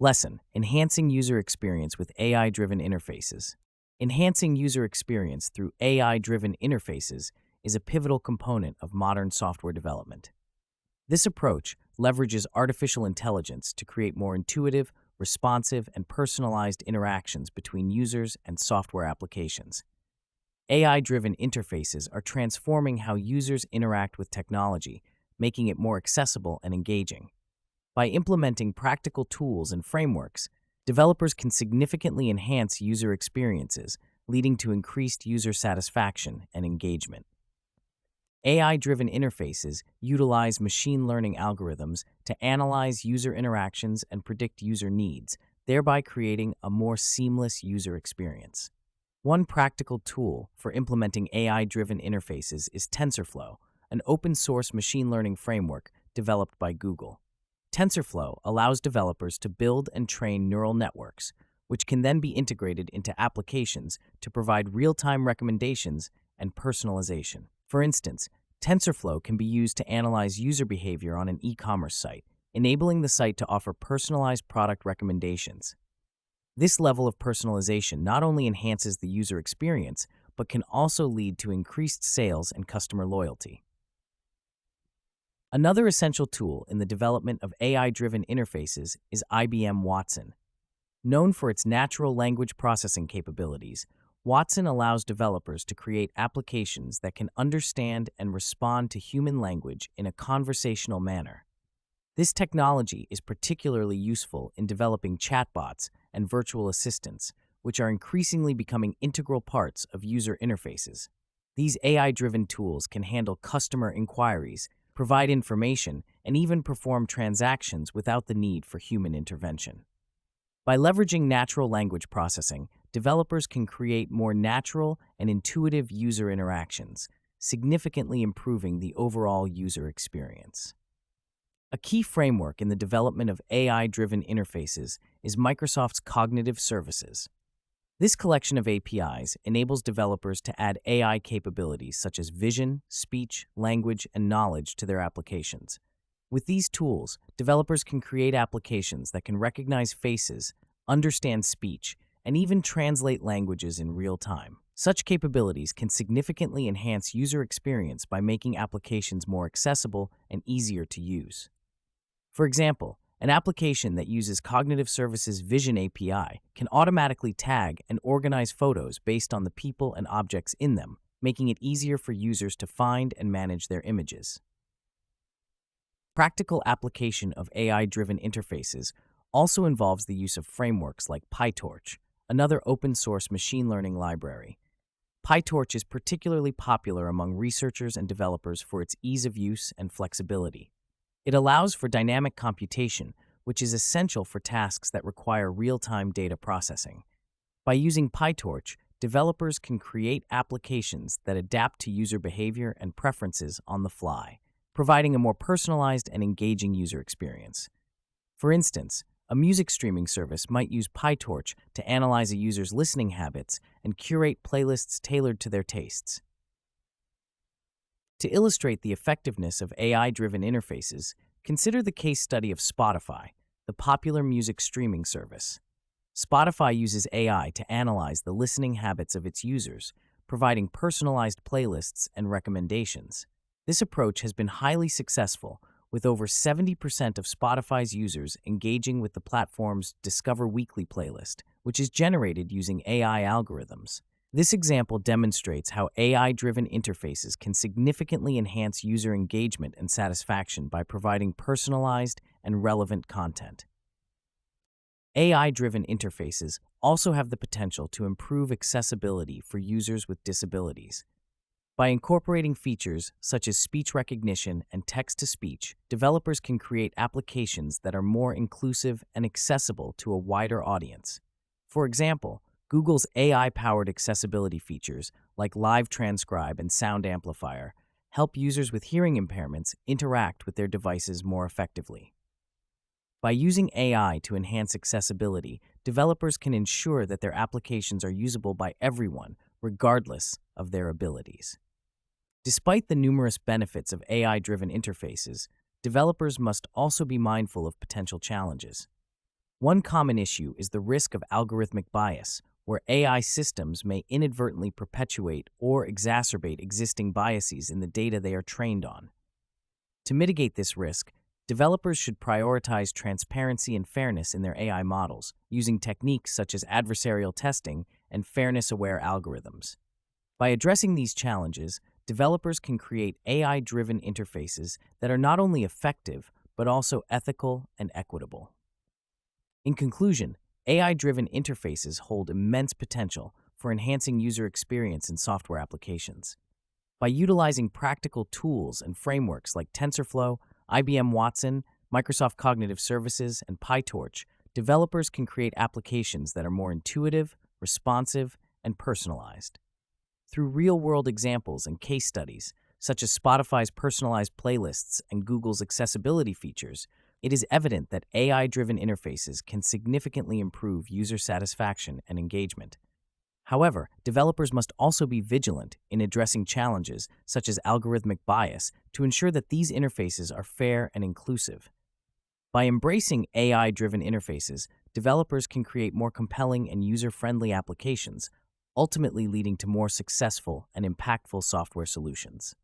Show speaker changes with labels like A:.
A: Lesson: Enhancing User Experience with AI-Driven Interfaces. Enhancing user experience through AI-driven interfaces is a pivotal component of modern software development. This approach leverages artificial intelligence to create more intuitive, responsive, and personalized interactions between users and software applications. AI-driven interfaces are transforming how users interact with technology, making it more accessible and engaging. By implementing practical tools and frameworks, developers can significantly enhance user experiences, leading to increased user satisfaction and engagement. AI-driven interfaces utilize machine learning algorithms to analyze user interactions and predict user needs, thereby creating a more seamless user experience. One practical tool for implementing AI-driven interfaces is TensorFlow, an open-source machine learning framework developed by Google. TensorFlow allows developers to build and train neural networks, which can then be integrated into applications to provide real-time recommendations and personalization. For instance, TensorFlow can be used to analyze user behavior on an e-commerce site, enabling the site to offer personalized product recommendations. This level of personalization not only enhances the user experience, but can also lead to increased sales and customer loyalty. Another essential tool in the development of AI-driven interfaces is IBM Watson. Known for its natural language processing capabilities, Watson allows developers to create applications that can understand and respond to human language in a conversational manner. This technology is particularly useful in developing chatbots and virtual assistants, which are increasingly becoming integral parts of user interfaces. These AI-driven tools can handle customer inquiries, provide information, and even perform transactions without the need for human intervention. By leveraging natural language processing, developers can create more natural and intuitive user interactions, significantly improving the overall user experience. A key framework in the development of AI-driven interfaces is Microsoft's Cognitive Services. This collection of APIs enables developers to add AI capabilities such as vision, speech, language, and knowledge to their applications. With these tools, developers can create applications that can recognize faces, understand speech, and even translate languages in real time. Such capabilities can significantly enhance user experience by making applications more accessible and easier to use. For example, an application that uses Cognitive Services Vision API can automatically tag and organize photos based on the people and objects in them, making it easier for users to find and manage their images. Practical application of AI-driven interfaces also involves the use of frameworks like PyTorch, another open-source machine learning library. PyTorch is particularly popular among researchers and developers for its ease of use and flexibility. It allows for dynamic computation, which is essential for tasks that require real-time data processing. By using PyTorch, developers can create applications that adapt to user behavior and preferences on the fly, providing a more personalized and engaging user experience. For instance, a music streaming service might use PyTorch to analyze a user's listening habits and curate playlists tailored to their tastes. To illustrate the effectiveness of AI-driven interfaces, consider the case study of Spotify, the popular music streaming service. Spotify uses AI to analyze the listening habits of its users, providing personalized playlists and recommendations. This approach has been highly successful, with over 70% of Spotify's users engaging with the platform's Discover Weekly playlist, which is generated using AI algorithms. This example demonstrates how AI-driven interfaces can significantly enhance user engagement and satisfaction by providing personalized and relevant content. AI-driven interfaces also have the potential to improve accessibility for users with disabilities. By incorporating features such as speech recognition and text-to-speech, developers can create applications that are more inclusive and accessible to a wider audience. For example, Google's AI-powered accessibility features, like Live Transcribe and Sound Amplifier, help users with hearing impairments interact with their devices more effectively. By using AI to enhance accessibility, developers can ensure that their applications are usable by everyone, regardless of their abilities. Despite the numerous benefits of AI-driven interfaces, developers must also be mindful of potential challenges. One common issue is the risk of algorithmic bias, where AI systems may inadvertently perpetuate or exacerbate existing biases in the data they are trained on. To mitigate this risk, developers should prioritize transparency and fairness in their AI models, using techniques such as adversarial testing and fairness-aware algorithms. By addressing these challenges, developers can create AI-driven interfaces that are not only effective, but also ethical and equitable. In conclusion, AI-driven interfaces hold immense potential for enhancing user experience in software applications. By utilizing practical tools and frameworks like TensorFlow, IBM Watson, Microsoft Cognitive Services, and PyTorch, developers can create applications that are more intuitive, responsive, and personalized. Through real-world examples and case studies, such as Spotify's personalized playlists and Google's accessibility features, it is evident that AI-driven interfaces can significantly improve user satisfaction and engagement. However, developers must also be vigilant in addressing challenges such as algorithmic bias to ensure that these interfaces are fair and inclusive. By embracing AI-driven interfaces, developers can create more compelling and user-friendly applications, ultimately leading to more successful and impactful software solutions.